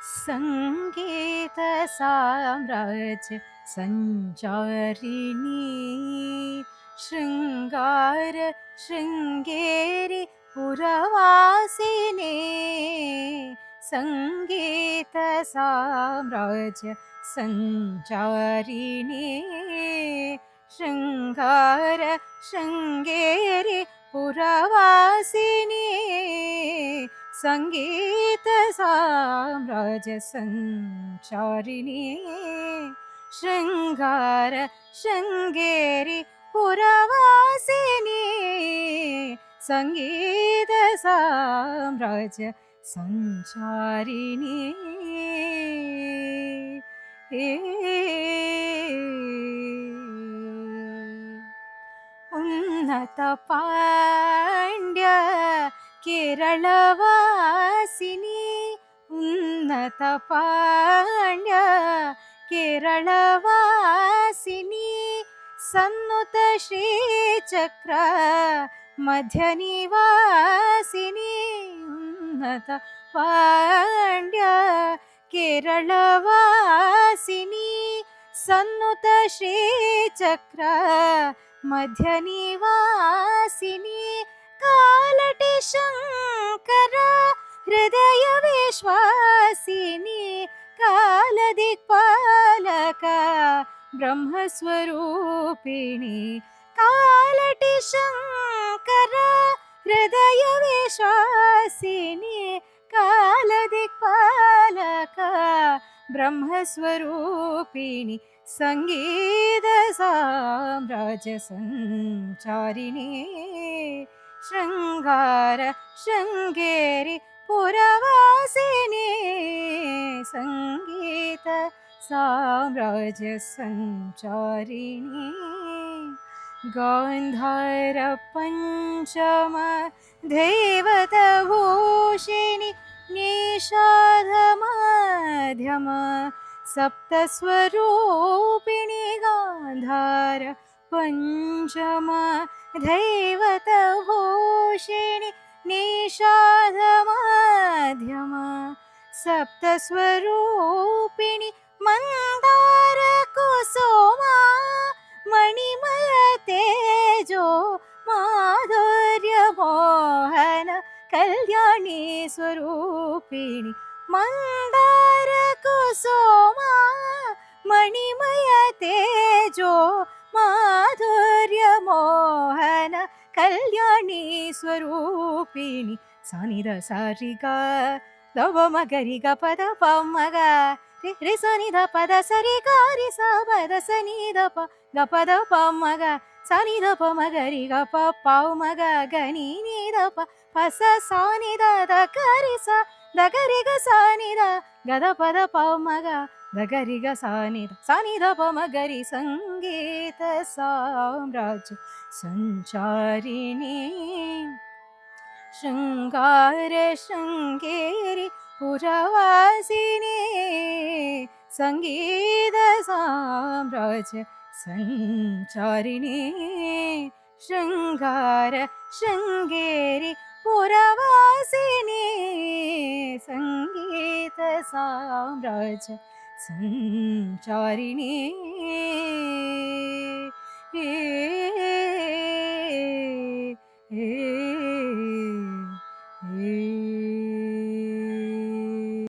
संगीत साम्राज्य संचारिणी शृंगार शृंगेरी पुरवासिनी संगीत साम्राज्य संचारिणी शृंगार शृंगेरी पुरवासिनी संगीत साम्राज्य संचारिणी शृंगार शृंगेरी पुरवासिनी संगीत साम्राज्य संचारिणी उन्नत पांड्य केरळवासिनी उन्नत पांड्य केरळवासिनी सन्नुत श्रीचक्र मध्यनिवासिनी उन्नत पांड्य केरळवासिनी सन्नुत श्रीचक्र मध्यनिवासिनी कालटी शंकर हृदय विश्वासिनी कालदिक्पालक ब्रह्मस्वरूपिणी कालटी शंकर हृदय विश्वासिनी कालदिक्पालक ब्रह्मस्वरूपिणी संगीत साम्राज्य संचारिणी शृंगार शृंगेरी पुरवासिनी संगीत साम्राज्य संचारिणी गांधार पंचम देवतभूषिणी निषाद मध्यम सप्तस्वरूपिणी गांधार पंचम दैवतभूषिणी निषाद मध्यम सप्तस्वरूपिणी मंदार कुसुमा मणिमय तेजो माधुर्य मोहन कल्याणी स्वरूपिणी मंदार कुसुमा मणिमय तेजो माधुर्य मोहन कल्याणी स्वरूपिणी सानिद सारिगा दव मगरिग पद पमग रि सनिध पद सरिगा रि सा पद सनिध प ग पद पमग सनिध प मगरि ग प पाव मग गनि निध प पस सानिध द करि सा द गरि ग सानिध गद पद पाव मग द गरि ग सानिध सानिध प मगरि संगीत साम्राज्य संचारिणी शृंगार शृंगेरी पुरवासिनी संगीत साम्राज्य संचारिणी शृंगार शृंगेरी पुरवासिनी संगीत साम्राज्य संचारिणी